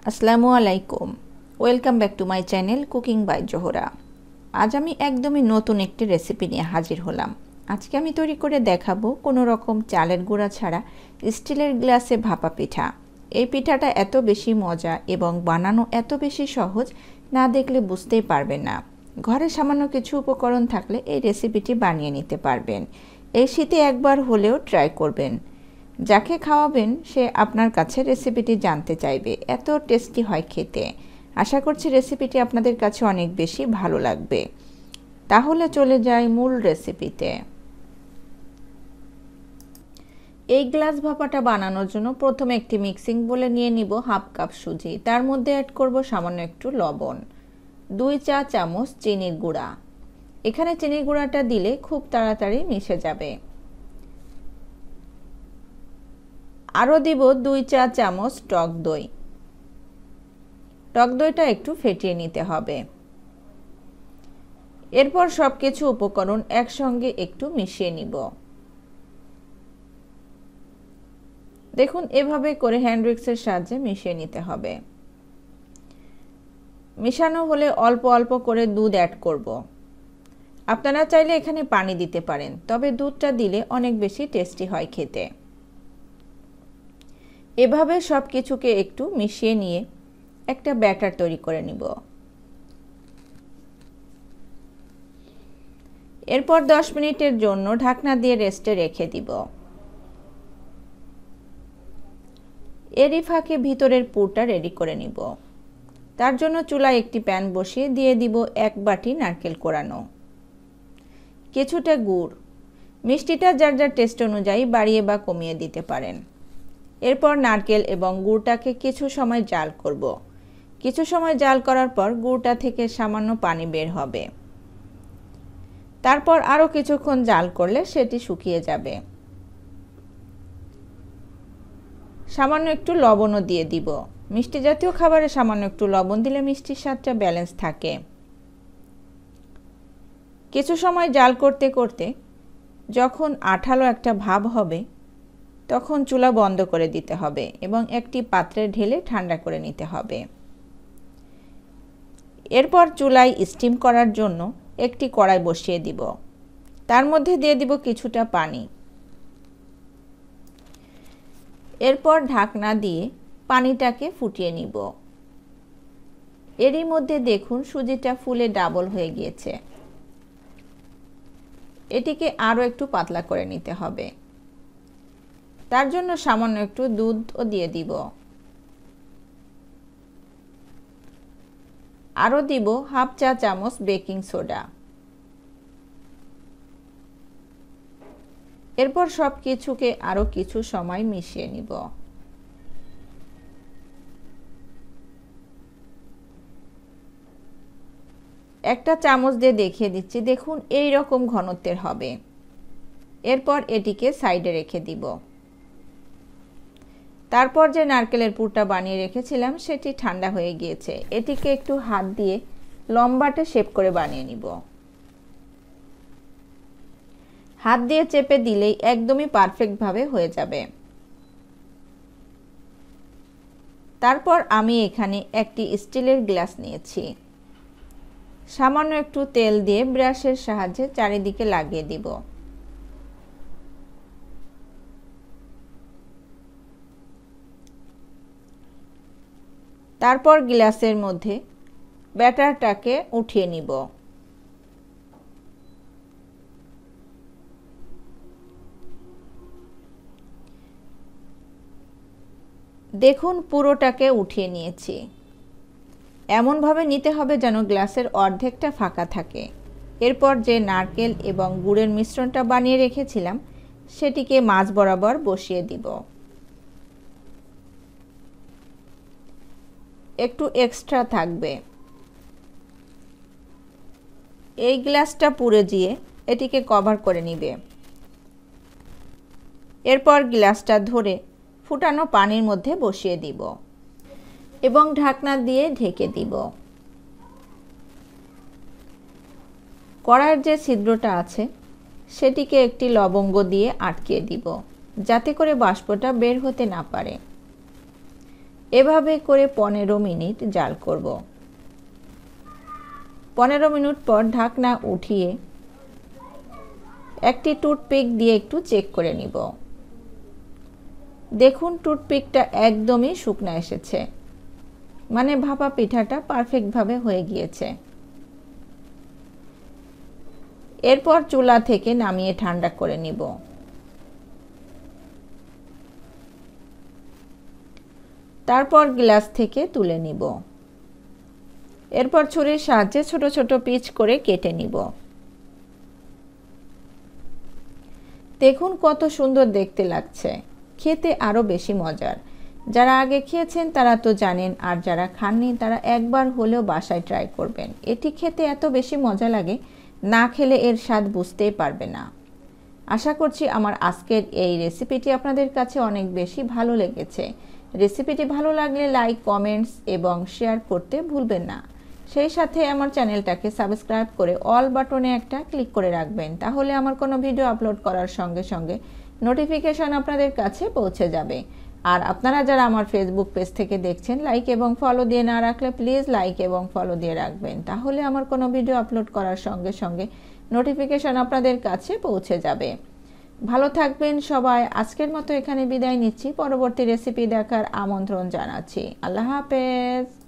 আসসালামু আলাইকুম, welcome back to my channel cooking by Zohra. আজ আমি একদমই নতুন একটি রেসিপি নিয়ে হাজির হলাম। আজকে আমি তৈরি করে দেখাবো কোনো রকম চালের গুঁড়া ছাড়া স্টিলের গ্লাসে ভাপা পিঠা। এই পিঠাটা এত বেশি মজা এবং বানানো এত বেশি সহজ, না দেখলে বুঝতেই পারবেন না। ঘরে সামান্য কিছু উপকরণ থাকলে এই রেসিপিটি বানিয়ে নিতে পারবেন। এই শীতে একবার হলেও ট্রাই করবেন। যাকে খাওয়াবেন সে আপনার কাছে রেসিপিটি জানতে চাইবে, এত টেস্টি হয় খেতে। আশা করছি রেসিপিটি আপনাদের কাছে অনেক বেশি ভালো লাগবে। তাহলে চলে যাই মূল রেসিপিতে। এই গ্লাস ভাপাটা বানানোর জন্য প্রথমে একটি মিক্সিং বোলে নিয়ে নিব হাফ কাপ সুজি। তার মধ্যে অ্যাড করব সামান্য একটু লবণ, 2 চা চামচ চিনির গুঁড়া। এখানে চিনির গুঁড়াটা দিলে খুব তাড়াতাড়ি মিশে যাবে। আরও দিব 2 চা চামচ টক দই। টক দইটা একটু ফেটিয়ে নিতে হবে। এরপর সব কিছু উপকরণ একসঙ্গে একটু মিশিয়ে নিব। দেখুন, এভাবে করে হ্যান্ড উইক্সের সাহায্যে মিশিয়ে নিতে হবে। মিশানো হলে অল্প অল্প করে দুধ অ্যাড করব। আপনারা চাইলে এখানে পানি দিতে পারেন, তবে দুধটা দিলে অনেক বেশি টেস্টি হয় খেতে। এভাবে সব কিছুকে একটু মিশিয়ে নিয়ে একটা ব্যাটার তৈরি করে নিব। এরপর 10 মিনিটের জন্য ঢাকনা দিয়ে রেস্টে রেখে দিব। এরই ফাঁকে ভিতরের পুরটা রেডি করে নিব। তার জন্য চুলায় একটি প্যান বসিয়ে দিয়ে দিব 1 বাটি নারকেল কোড়ানো, কিছুটা গুড়। মিষ্টিটা যার যার টেস্ট অনুযায়ী বাড়িয়ে বা কমিয়ে দিতে পারেন। এরপর নারকেল এবং গুড়টাকে কিছু সময় জাল করব। কিছু সময় জাল করার পর গুড়টা থেকে সামান্য পানি বের হবে। তারপর আরও কিছুক্ষণ জাল করলে সেটি শুকিয়ে যাবে। সামান্য একটু লবণও দিয়ে দিব। মিষ্টি জাতীয় খাবারে সামান্য একটু লবণ দিলে মিষ্টির স্বাদটা ব্যালেন্স থাকে। কিছু সময় জাল করতে করতে যখন আঠালো একটা ভাব হবে, তখন চুলা বন্ধ করে দিতে হবে এবং একটি পাত্রে ঢেলে ঠান্ডা করে নিতে হবে। এরপর চুলায় স্টিম করার জন্য একটি কড়াই বসিয়ে দিব। তার মধ্যে দিয়ে দিব কিছুটা পানি। এরপর ঢাকনা দিয়ে পানিটাকে ফুটিয়ে নিব। এরই মধ্যে দেখুন সুজিটা ফুলে ডাবল হয়ে গিয়েছে। এটিকে আরও একটু পাতলা করে নিতে হবে। তার জন্য সামান্য একটু দুধও দিয়ে দিব। আরও দিব হাফ চা চামচ বেকিং সোডা। এরপর সব কিছুকে আরও কিছু সময় মিশিয়ে নিব। একটা চামচ দিয়ে দেখিয়ে দিচ্ছি, দেখুন এই রকম ঘনত্বের হবে। এরপর এটিকে সাইডে রেখে দিব। তারপর যে নারকেলের পুরটা বানিয়ে রেখেছিলাম সেটি ঠান্ডা হয়ে গিয়েছে। এটিকে একটু হাত দিয়ে লম্বাটে শেপ করে বানিয়ে নিব। হাত দিয়ে চেপে দিলেই একদমই পারফেক্টভাবে হয়ে যাবে। তারপর আমি এখানে একটি স্টিলের গ্লাস নিয়েছি। সামান্য একটু তেল দিয়ে ব্রাশের সাহায্যে চারিদিকে লাগিয়ে দিব। তারপর গ্লাসের মধ্যে ব্যাটারটাকে উঠিয়ে নিব। দেখুন পুরোটাকে উঠিয়ে নিয়েছি। এমনভাবে নিতে হবে যেন গ্লাসের অর্ধেকটা ফাঁকা থাকে। এরপর যে নারকেল এবং গুড়ের মিশ্রণটা বানিয়ে রেখেছিলাম সেটিকে মাঝ বরাবর বসিয়ে দিব। একটু এক্সট্রা থাকবে। এই গ্লাসটা পুড়ে গিয়ে এটিকে কভার করে নিবে। এরপর গ্লাসটা ধরে ফুটানো পানির মধ্যে বসিয়ে দিব এবং ঢাকনা দিয়ে ঢেকে দিব। কড়াইয়ের যে ছিদ্রটা আছে সেটিকে একটি লবঙ্গ দিয়ে আটকে দিব, যাতে করে বাষ্পটা বের হতে না পারে। এভাবে করে 15 মিনিট জাল করব। 15 মিনিট পর ঢাকনা উঠিয়ে একটি টুথপিক দিয়ে একটু চেক করে নিব। দেখুন টুথপিকটা একদমই শুকনো এসেছে, মানে ভাপা পিঠাটা পারফেক্টভাবে হয়ে গিয়েছে। এরপর চুলা থেকে নামিয়ে ঠান্ডা করে নিব। তারপর গ্লাস থেকে তুলে নিব। এরপর ছুরির সাহায্যে ছোট ছোট পিস করে কেটে নিব। দেখুন কত সুন্দর দেখতে লাগছে, খেতে আরো বেশি মজার। যারা আগে খেয়েছেন তারা তো জানেন, আর যারা খাননি তারা একবার হলেও বাসায় ট্রাই করবেন। এটি খেতে এত বেশি মজা লাগে, না খেলে এর স্বাদ বুঝতেই পারবে না। আশা করছি আমার আজকের এই রেসিপিটি আপনাদের কাছে অনেক বেশি ভালো লেগেছে। রেসিপিটি ভালো লাগলে লাইক, কমেন্টস এবং শেয়ার করতে ভুলবেন না। সেই সাথে আমার চ্যানেলটাকে সাবস্ক্রাইব করে অল বাটনে একটা ক্লিক করে রাখবেন, তাহলে আমার কোনো ভিডিও আপলোড করার সঙ্গে সঙ্গে নোটিফিকেশন আপনাদের কাছে পৌঁছে যাবে। আর আপনারা যারা আমার ফেসবুক পেজ থেকে দেখছেন, লাইক এবং ফলো দিয়ে না রাখলে প্লিজ লাইক এবং ফলো দিয়ে রাখবেন, তাহলে আমার কোনো ভিডিও আপলোড করার সঙ্গে সঙ্গে নোটিফিকেশন আপনাদের কাছে পৌঁছে যাবে। ভালো থাকবেন সবাই। আজকের মতো এখানে বিদায় নিচ্ছি। পরবর্তী রেসিপি দেখার আমন্ত্রণ জানাচ্ছি। আল্লাহ হাফেজ।